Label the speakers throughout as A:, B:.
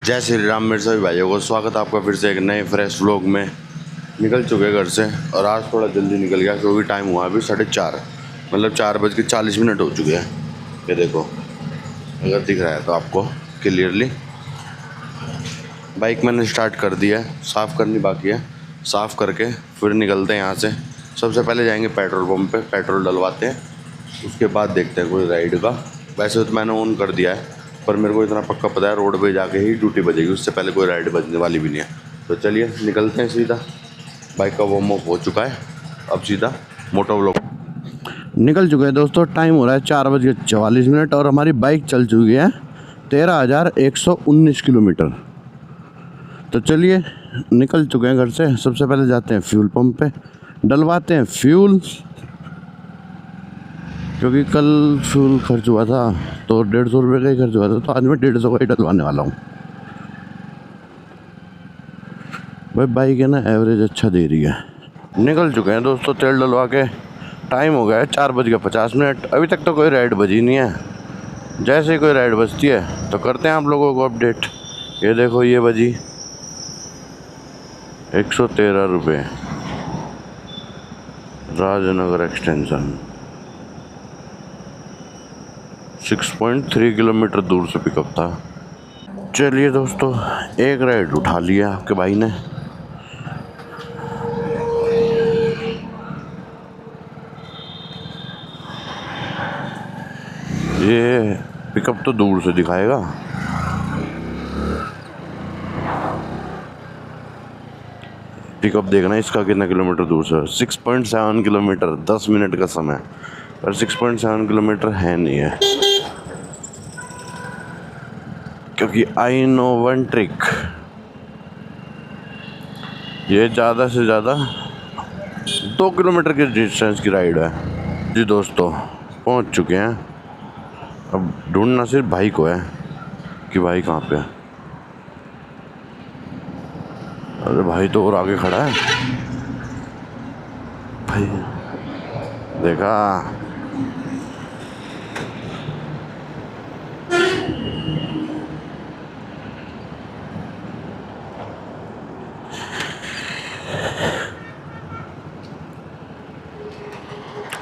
A: जय श्री राम। मेरे सभी भाइयों को स्वागत है आपका फिर से एक नए फ्रेश व्लॉग में। निकल चुके घर से और आज थोड़ा जल्दी निकल गया क्योंकि टाइम हुआ अभी 4:30, मतलब 4:40 हो चुके हैं। ये देखो, अगर दिख रहा है तो आपको क्लियरली। बाइक मैंने स्टार्ट कर दिया है, साफ़ करनी बाकी है। साफ़ करके फिर निकलते हैं यहाँ से। सबसे पहले जाएंगे पेट्रोल पंप पे, पेट्रोल डलवाते हैं, उसके बाद देखते हैं कोई राइड का। वैसे तो मैंने ऑन कर दिया है, पर मेरे को इतना पक्का पता है रोड पे जाके ही ड्यूटी बजेगी, उससे पहले कोई राइड बजने वाली भी नहीं है। तो चलिए निकलते हैं सीधा। बाइक का वार्म अप हो चुका है, अब सीधा मोटो व्लॉग निकल चुके हैं दोस्तों। टाइम हो रहा है 4:44 और हमारी बाइक चल चुकी है 13,119 किलोमीटर। तो चलिए निकल चुके हैं घर से। सबसे पहले जाते हैं फ्यूल पंप पे, डलवाते हैं फ्यूल, क्योंकि कल फ्यूल खर्च हुआ था तो 150 रुपये का ही खर्च हुआ था, तो आज मैं 150 का ही डलवाने वाला हूँ। भाई बाइक है ना, एवरेज अच्छा दे रही है। निकल चुके हैं दोस्तों तेल डलवा के। टाइम हो गया है 4:50। अभी तक तो कोई राइड बजी नहीं है। जैसे ही कोई राइड बजती है तो करते हैं आप लोगों को अपडेट। ये देखो, ये बजी 113 रुपये, राजनगर एक्सटेंशन। 6.3 किलोमीटर दूर से पिकअप था। चलिए दोस्तों, एक राइड उठा लिया आपके भाई ने। ये पिकअप तो दूर से दिखाएगा। पिकअप देखना इसका कितना किलोमीटर दूर से। 6.7 किलोमीटर, 10 मिनट का समय, पर 6.7 किलोमीटर है नहीं है, क्योंकि आई नो वन ट्रिक। ये ज़्यादा से ज़्यादा 2 किलोमीटर की डिस्टेंस की राइड है। जी दोस्तों, पहुंच चुके हैं। अब ढूंढना सिर्फ भाई को है कि भाई कहाँ पे है। अरे भाई तो और आगे खड़ा है भाई, देखा।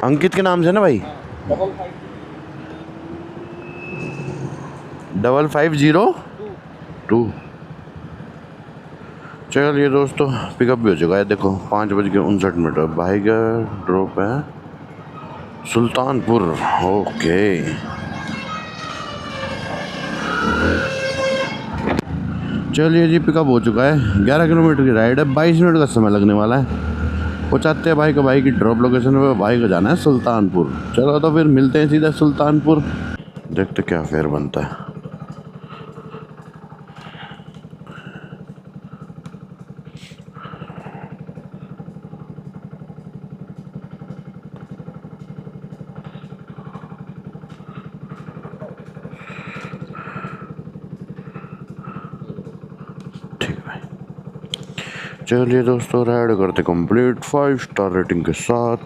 A: अंकित के नाम से ना भाई, 5502। चलिए दोस्तों, पिकअप भी हो चुका है। देखो 5:59। भाई का ड्रॉप है सुल्तानपुर। ओके, चलिए जी, पिकअप हो चुका है। 11 किलोमीटर की राइड है, 22 मिनट का समय लगने वाला है। पहुँचाते हैं भाई को, भाई की ड्रॉप लोकेशन पे। भाई को जाना है सुल्तानपुर। चलो तो फिर मिलते हैं सीधा सुल्तानपुर। देखते क्या फेयर बनता है। चलिए दोस्तों, राइड करते कंप्लीट 5 स्टार रेटिंग के साथ।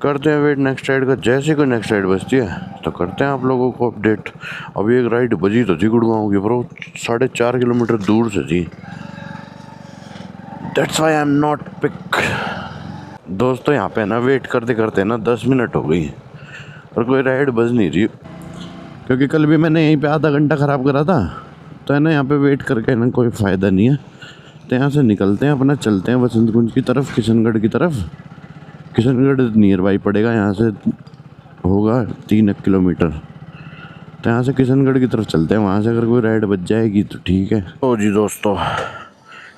A: करते हैं वेट नेक्स्ट राइड का। जैसे कोई नेक्स्ट राइड बजती है तो करते हैं आप लोगों को अपडेट। अभी एक राइड बजी तो थी गुड़गांव की, पर 4.5 किलोमीटर दूर से थी। That's why I am not pick. दोस्तों यहाँ पे ना वेट करते करते ना 10 मिनट हो गई और कोई राइड बज नहीं रही, क्योंकि कल भी मैंने यहीं पे आधा घंटा ख़राब करा था। तो है ना, यहाँ पे वेट करके ना कोई फ़ायदा नहीं है। तो यहाँ से निकलते हैं, अपना चलते हैं बसंत कुंज की तरफ, किशनगढ़ की तरफ। किशनगढ़ नियर बाई पड़ेगा, यहाँ से होगा 3 किलोमीटर। तो यहाँ से किशनगढ़ की तरफ चलते हैं। वहाँ से अगर कोई राइड बच जाएगी तो ठीक है। तो जी दोस्तों,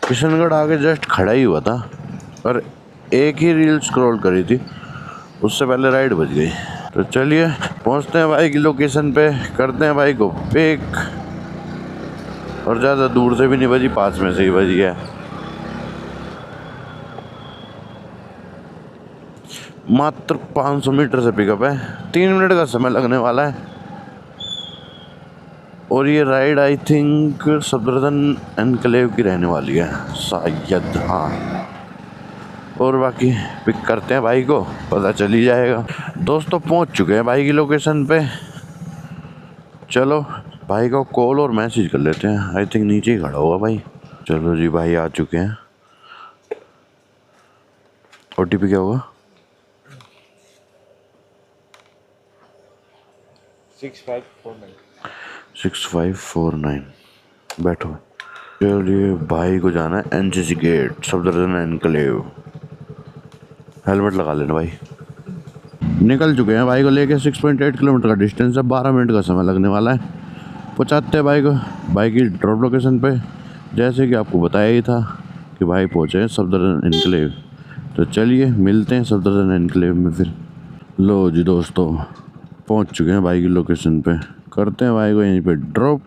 A: किशनगढ़ आके जस्ट खड़ा ही हुआ था, पर एक ही रील स्क्रॉल करी थी, उससे पहले राइड बच गई। तो चलिए पहुँचते हैं भाई की लोकेशन पे, करते हैं भाई को पिक। और ज़्यादा दूर से भी नहीं बजी, पास में से ही बजी है। मात्र 500 मीटर से पिकअप है, 3 मिनट का समय लगने वाला है। और ये ride I think Safdarjung enclave की रहने वाली है शायद, हाँ। और बाकी पिक करते हैं भाई को, पता चल ही जाएगा। दोस्तों पहुंच चुके हैं भाई की लोकेशन पे। चलो भाई को कॉल और मैसेज कर लेते हैं, आई थिंक नीचे ही खड़ा होगा भाई। चलो जी भाई आ चुके हैं। OTP क्या होगा?
B: 6549।
A: बैठो। चलिए भाई को जाना है NCC gate, Safdarjung Enclave. Helmet लगा लेना भाई। निकल चुके हैं भाई को लेके। 6.8 किलोमीटर का डिस्टेंस है, 12 मिनट का समय लगने वाला है। पहुँचाते हैं भाई को भाई की ड्रॉप लोकेशन पे, जैसे कि आपको बताया ही था कि भाई पहुँचे हैं सफदरजंग एनक्लेव। तो चलिए मिलते हैं सफदरजंग एनक्लेव में फिर। लो जी दोस्तों, पहुँच चुके हैं भाई की लोकेशन पे। करते हैं भाई को यहीं पे ड्रॉप,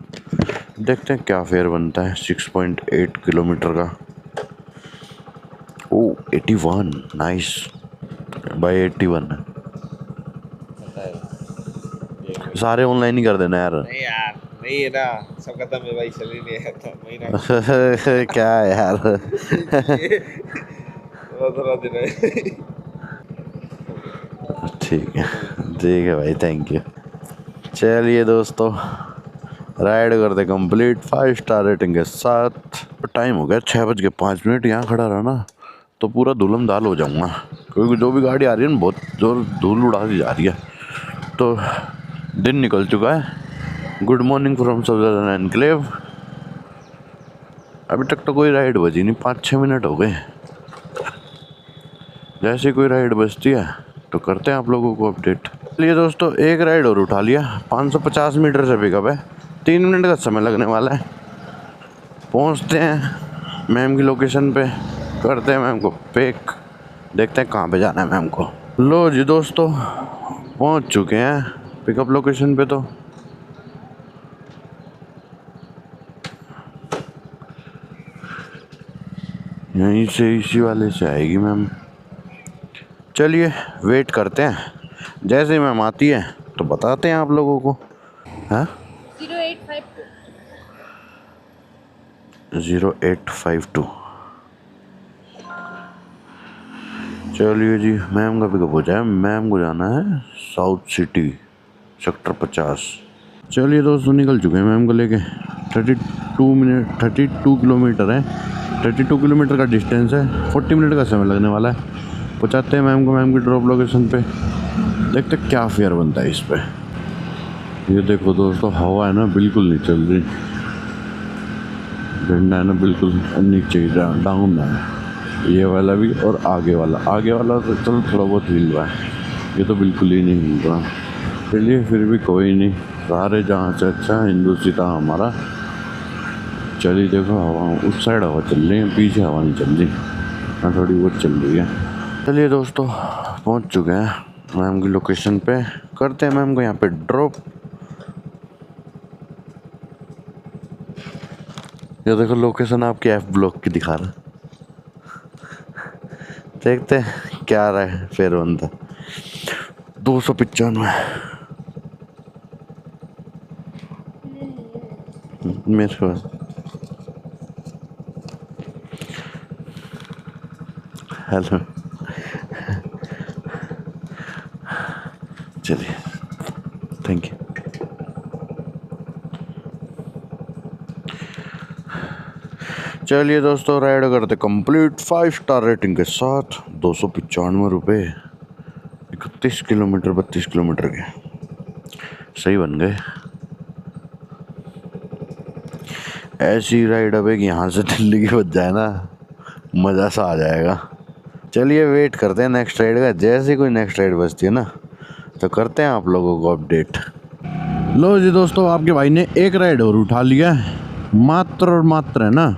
A: देखते हैं क्या फेयर बनता है 6.8 किलोमीटर का। ओ 81, नाइस भाई। 81 है। सारे ऑनलाइन ही कर देना यार।
B: नहीं यार, नहीं है ना, सब खत्म है भाई, चल ही नहीं आता महीना।
A: क्या है यार।
B: थोड़ा दिन है।
A: ठीक है भाई, थैंक यू। चलिए दोस्तों, राइड करते कंप्लीट 5 स्टार रेटिंग के साथ। टाइम हो गया 6:05। यहाँ खड़ा रहा ना तो पूरा धुलम दाल हो जाऊंगा, क्योंकि जो भी गाड़ी आ रही है ना बहुत जोर धूल उड़ा दी जा रही है। तो दिन निकल चुका है। Good morning from Safdarjung enclave. अभी तक तो कोई राइड बजी नहीं, 5-6 मिनट हो गए। जैसे कोई राइड बजती है तो करते हैं आप लोगों को अपडेट। चलिए दोस्तों, एक राइड और उठा लिया। 550 मीटर से पिकअप है, 3 मिनट का समय लगने वाला है। पहुंचते हैं मैम की लोकेशन पे, करते हैं मैम को पिक, देखते हैं कहाँ पे जाना है मैम को। लो जी दोस्तों, पहुंच चुके हैं पिकअप लोकेशन पे। तो यहीं से इसी वाले से आएगी मैम। चलिए वेट करते हैं, जैसे ही मैम आती है तो बताते हैं आप लोगों को। हाँ 0852। चलिए जी, मैम का पिकअप हो जाए। मैम को जाना है साउथ सिटी, सेक्टर 50। चलिए दोस्तों, निकल चुके हैं मैम को लेके। 32 किलोमीटर है, 32 किलोमीटर का डिस्टेंस है। 40 मिनट का समय लगने वाला है। पहुँचाते हैं मैम को मैम की ड्रॉप लोकेशन पे, देखते क्या फेयर बनता है इस पे। ये देखो दोस्तों, हवा है ना बिल्कुल नहीं चल रही। झंडा है ना बिल्कुल नीचे डाउन है, ये वाला भी और आगे वाला तो चलो थोड़ा बहुत हिल रहा है, ये तो बिल्कुल ही नहीं हिल रहा। चलिए फिर भी कोई नहीं, सारे जहाँ से अच्छा हिंदुस्तान हमारा। चलिए देखो, हवा उस साइड हवा चल रही है, पीछे हवा नहीं चल रही, हाँ थोड़ी बहुत चल रही है। चलिए दोस्तों, पहुँच चुके हैं मैम की लोकेशन पे, करते हैं मैम को यहाँ पे ड्रॉप। ये देखो लोकेशन आपके F ब्लॉक की दिखा रहा, देखते हैं क्या रहा है फिर बनता। 295 मेरे को। हेलो, चलिए थैंक यू। चलिए दोस्तों, राइड करते कंप्लीट 5 स्टार रेटिंग के साथ। 295 रुपये, 31 किलोमीटर 32 किलोमीटर के सही बन गए। ऐसी राइड अब एक यहाँ से दिल्ली की बच जाए ना, मज़ा सा आ जाएगा। चलिए वेट करते हैं नेक्स्ट राइड का। जैसे कोई नेक्स्ट राइड बचती है ना तो करते हैं आप लोगों को अपडेट। लो जी दोस्तों, आपके भाई ने एक राइड और उठा लिया है, मात्र और मात्र है ना।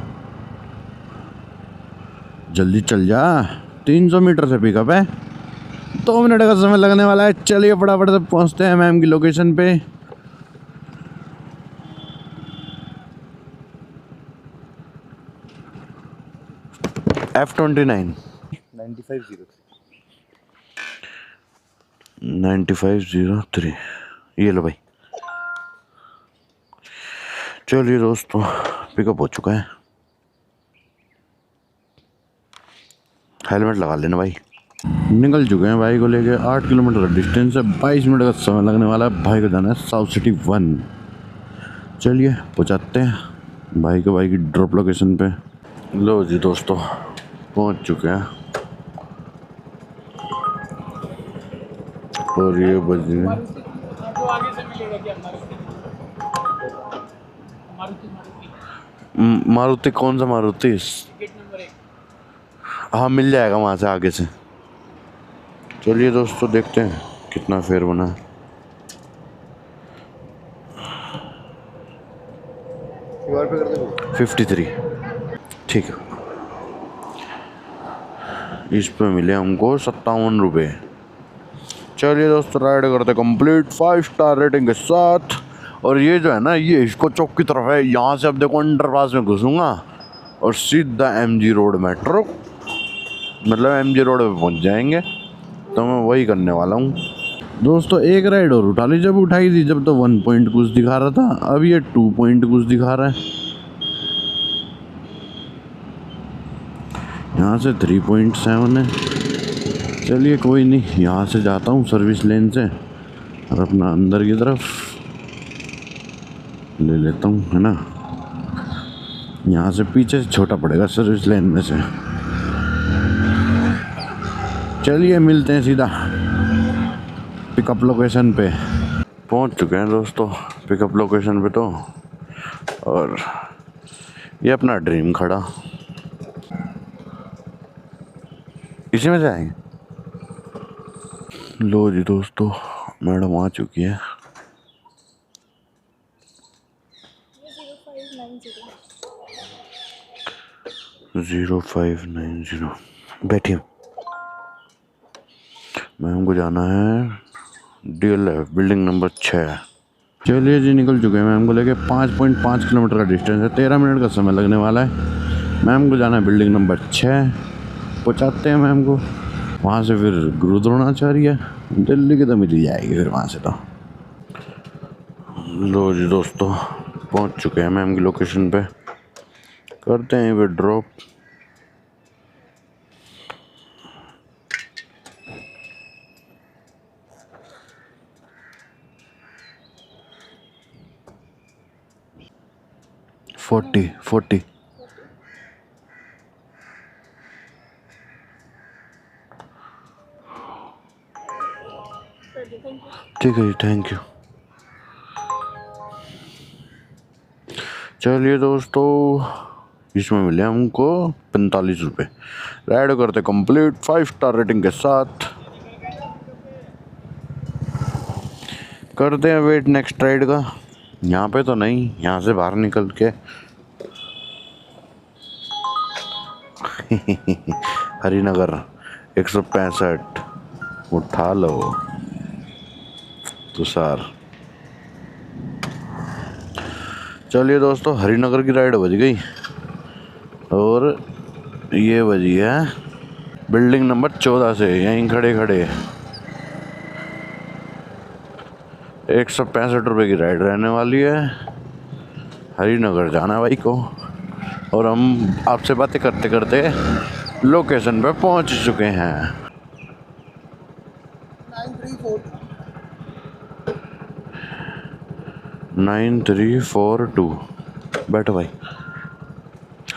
A: जल्दी चल जा, 300 मीटर से पिकअप है, 2 मिनट का समय लगने वाला है। चलिए फटाफट से पहुंचते हैं मैम की लोकेशन पे। F29 9503। ये लो भाई। चलिए दोस्तों, पिकअप हो चुका है। हेलमेट लगा लेना भाई। निकल चुके हैं भाई को लेके। 8 किलोमीटर का डिस्टेंस है, 22 मिनट का समय लगने वाला है। भाई को जाना है साउथ सिटी 1। चलिए पहुँचाते हैं भाई को भाई की ड्रॉप लोकेशन पे। लो जी दोस्तों पहुँच चुके हैं और ये बजने
C: तो आगे से मिलेगा क्या
A: मारुति कौन सा मारुति?
C: Gate number 1?
A: हाँ मिल जाएगा वहाँ से आगे से। चलिए दोस्तों देखते हैं कितना फेयर बना है। 53 ठीक है। इस पे मिले हमको 57 रुपये। चलिए दोस्तों राइड करते कंप्लीट 5 स्टार रेटिंग के साथ। और ये जो है ना ये इसको चौक की तरफ है। यहाँ से अब देखो अंडरपास में घुसूंगा और सीधा MG रोड मेट्रो मतलब MG रोड पे पहुँच जाएंगे। तो मैं वही करने वाला हूँ दोस्तों। एक राइड और उठा ली। जब उठाई थी जब तो 1 पॉइंट कुछ दिखा रहा था, अब ये 2 पॉइंट कुछ दिखा रहा है। यहाँ से 3.7 है। चलिए कोई नहीं, यहाँ से जाता हूँ सर्विस लेन से और अपना अंदर की तरफ ले लेता हूँ, है ना। यहाँ से पीछे से छोटा पड़ेगा सर्विस लेन में से। चलिए मिलते हैं सीधा पिकअप लोकेशन पे। पहुँच चुके हैं दोस्तों पिकअप लोकेशन पे तो। और ये अपना ड्रीम खड़ा, इसी में जाएंगे। लो जी दोस्तों मैडम आ चुकी है। 0590 बैठिए। मैम को जाना है DLF बिल्डिंग नंबर 6। चलिए जी निकल चुके हैं। मैम को लेके 5.5 किलोमीटर का डिस्टेंस है। 13 मिनट का समय लगने वाला है। मैम को जाना है बिल्डिंग नंबर 6। पहुँचाते हैं मैम को। वहाँ से फिर गुरु द्रोणाचार्य दिल्ली की तो मिल जाएगी फिर वहाँ से तो। लो जी दोस्तों पहुँच चुके हैं मैम की लोकेशन पे। करते हैं फिर ड्रॉप। फोर्टी ठीक है जी थैंक यू। चलिए दोस्तों इसमें मिले हमको 45 रुपये। राइड करते कंप्लीट 5 स्टार रेटिंग के साथ। करते हैं वेट नेक्स्ट राइड का। यहाँ पे तो नहीं, यहाँ से बाहर निकल के हरिनगर 165 उठा लो तुषार। चलिए दोस्तों हरिनगर की राइड बज गई और ये बजी है बिल्डिंग नंबर 14 से। यहीं खड़े खड़े 165 रुपये की राइड रहने वाली है। हरिनगर जाना है भाई को। और हम आपसे बातें करते करते लोकेशन पे पहुंच चुके हैं। 9342 बैठो भाई,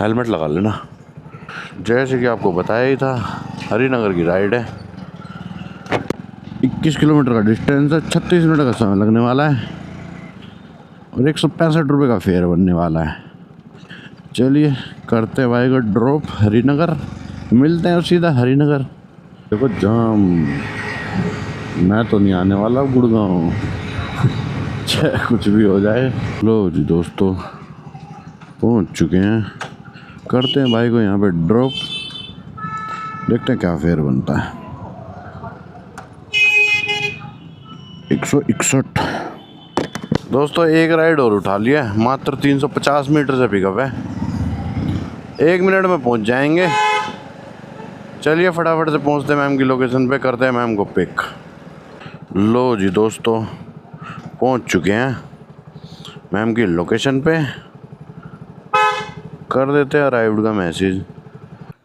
A: हेलमेट लगा लेना। जैसे कि आपको बताया ही था हरिनगर की राइड है। 21 किलोमीटर का डिस्टेंस है। 36 मिनट का समय लगने वाला है और 165 रुपये का फेयर बनने वाला है। चलिए करते हैं भाई को ड्रॉप हरिनगर। मिलते हैं सीधा हरिनगर। देखो जाम, मैं तो नहीं आने वाला गुड़गांव चाहे कुछ भी हो जाए। लो जी दोस्तों पहुंच चुके हैं। करते हैं भाई को यहाँ पे ड्रॉप। देखते हैं क्या फेयर बनता है। 161 दोस्तों एक राइड और उठा लिया। मात्र 350 मीटर से पिकअप है। 1 मिनट में पहुंच जाएंगे। चलिए फटाफट से पहुंचते हैं मैम की लोकेशन पे। करते हैं मैम को पिक। लो जी दोस्तों पहुंच चुके हैं मैम की लोकेशन पे। कर देते हैं अराइव्ड का मैसेज।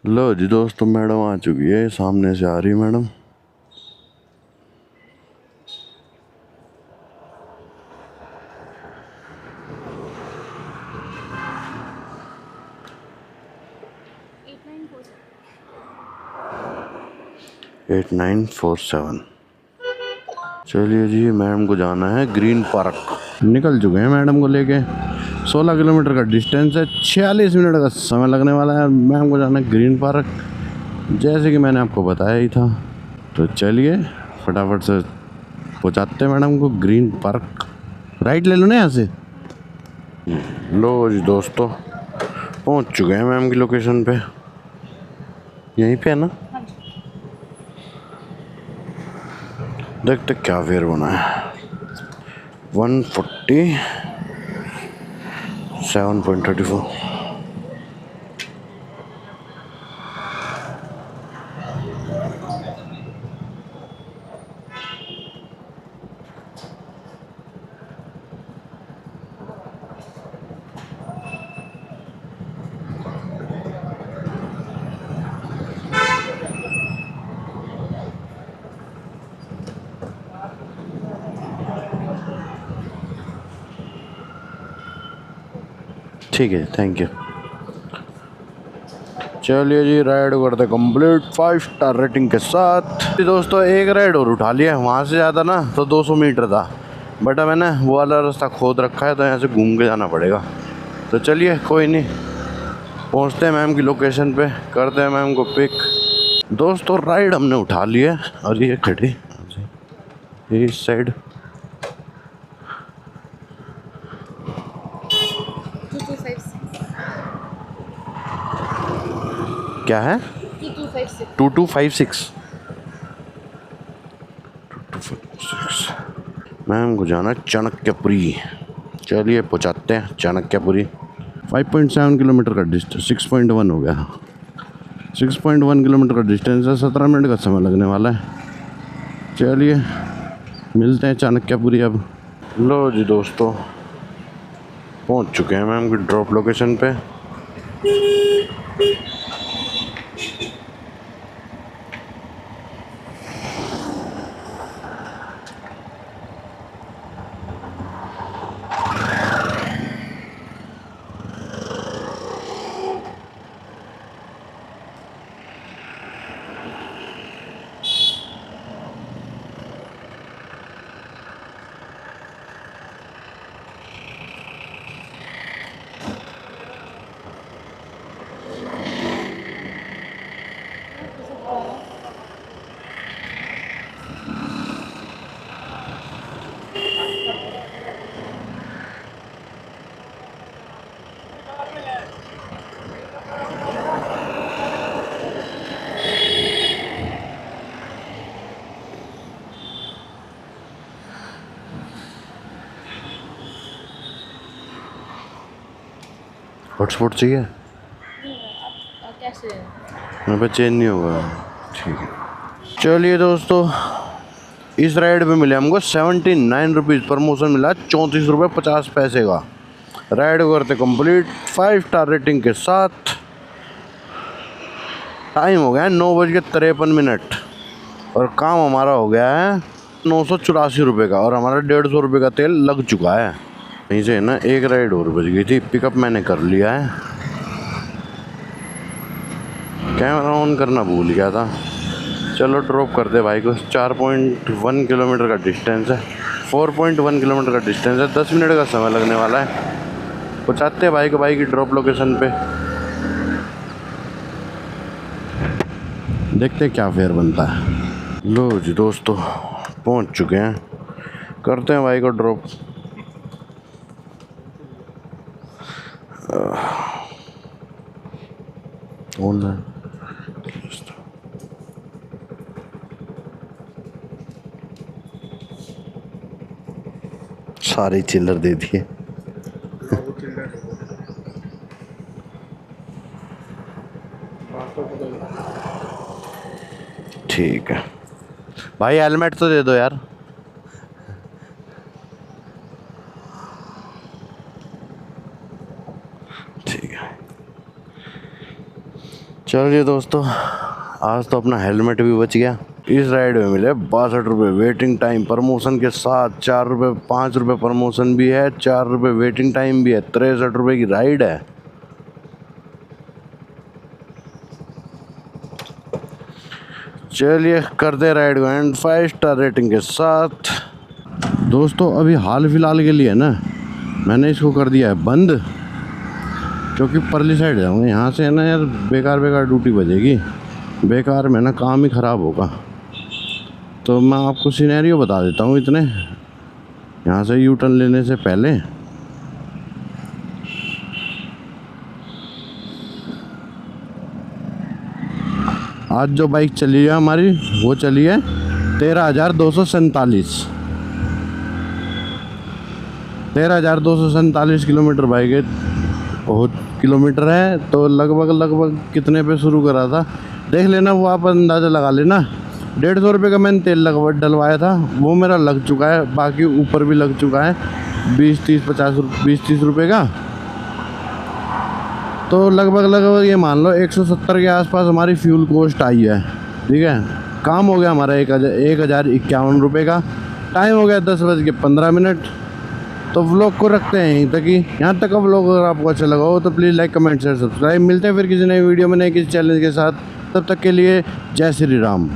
A: लो जी दोस्तों मैडम आ चुकी है। सामने से आ रही है मैडम। 8947। चलिए जी, मैडम को जाना है ग्रीन पार्क। निकल चुके हैं मैडम को लेके। 16 किलोमीटर का डिस्टेंस है, 46 मिनट का समय लगने वाला है। मैम को जाना है ग्रीन पार्क, जैसे कि मैंने आपको बताया ही था। तो चलिए फटाफट से पहुंचाते हैं मैडम को ग्रीन पार्क। राइट ले लो ना यहाँ से। लो जी दोस्तों, पहुंच चुके हैं मैम की लोकेशन पे। यहीं पे है ना? देखते क्या फेयर बना है। 147.34। ठीक है, थैंक यू। चलिए जी, राइड करते कंप्लीट 5 स्टार रेटिंग के साथ। दोस्तों एक राइड और उठा लिया, वहाँ से ज़्यादा ना तो 200 मीटर था, बट अब मैंने वो वाला रास्ता खोद रखा है तो यहाँ से घूम के जाना पड़ेगा। तो चलिए कोई नहीं, पहुँचते हैं मैम की लोकेशन पे, करते हैं मैम को पिक। दोस्तों राइड हमने उठा लिया और ये खड़ी इस साइड।
D: 2256
A: क्या है?
D: 2256
A: 2256। 2256 मैम को जाना चाणक्यपुरी। चलिए पहुँचाते हैं चाणक्यपुरी। 5.7 किलोमीटर का डिस्टेंस, 6.1 हो गया। 6.1 किलोमीटर का डिस्टेंस है, 17 मिनट का समय लगने वाला है। चलिए मिलते हैं चाणक्यपुरी अब। लो जी दोस्तों, पहुंच चुके हैं मैम की ड्रॉप लोकेशन पे। हॉटस्पॉट चाहिए?
D: कैसे?
A: मेरे पे चेंज नहीं होगा। ठीक है। चलिए दोस्तों, इस राइड पे मिले हमको 79 रुपीज़, प्रमोशन मिला 34 रुपये 50 पैसे का। राइड करते कंप्लीट 5 स्टार रेटिंग के साथ। टाइम हो गया है 9:53 और काम हमारा हो गया है 984 रुपये का, और हमारा 150 रुपये का तेल लग चुका है। यहीं से ना एक राइड और बच गई थी, पिकअप मैंने कर लिया है। कैमरा ऑन करना भूल गया था। चलो ड्रॉप करते भाई को। 4.1 किलोमीटर का डिस्टेंस है, 4.1 किलोमीटर का डिस्टेंस है, 10 मिनट का समय लगने वाला है। पहुँचाते हैं भाई को भाई की ड्रॉप लोकेशन पे। देखते हैं क्या फेयर बनता है। लो जी दोस्तों, पहुँच चुके हैं, करते हैं भाई को ड्रॉप। सारे चिल्लर दे दिए। ठीक है भाई, हेलमेट तो दे दो यार। ठीक है, चलिए दोस्तों, आज तो अपना हेलमेट भी बच गया। इस राइड में मिले 62 रुपये वेटिंग टाइम प्रमोशन के साथ। 4 रुपये 5 रुपये प्रमोशन भी है, 4 रुपये वेटिंग टाइम भी है, 63 रुपये की राइड है। चलिए करते राइड को एंड 5 स्टार रेटिंग के साथ। दोस्तों अभी हाल फिलहाल के लिए ना मैंने इसको कर दिया है बंद, क्योंकि परली साइड जाऊँगा, यहाँ से है ना यार बेकार बेकार ड्यूटी बजेगी, बेकार में ना काम ही ख़राब होगा। तो मैं आपको सिनेरियो बता देता हूँ इतने, यहाँ से यू टर्न लेने से पहले आज जो बाइक चली है हमारी वो चली है 13,247 किलोमीटर बाइक है, बहुत किलोमीटर है। तो लगभग कितने पे शुरू करा था देख लेना, वो आप अंदाज़ा लगा लेना। 150 रुपये का मैंने तेल डलवाया था, वो मेरा लग चुका है, बाकी ऊपर भी लग चुका है 20-30 रुपये का। तो लगभग ये मान लो 170 के आसपास हमारी फ्यूल कॉस्ट आई है। ठीक है, काम हो गया हमारा 1,051 रुपये का। टाइम हो गया 10:15। तो व्लॉग को रखते हैं यहीं तक ही। यहाँ तक का व्लॉग अगर आपको अच्छा लगा हो तो please like, comment, share, subscribe. मिलते हैं फिर किसी नई वीडियो में नए किसी चैलेंज के साथ। तब तक के लिए जय श्री राम।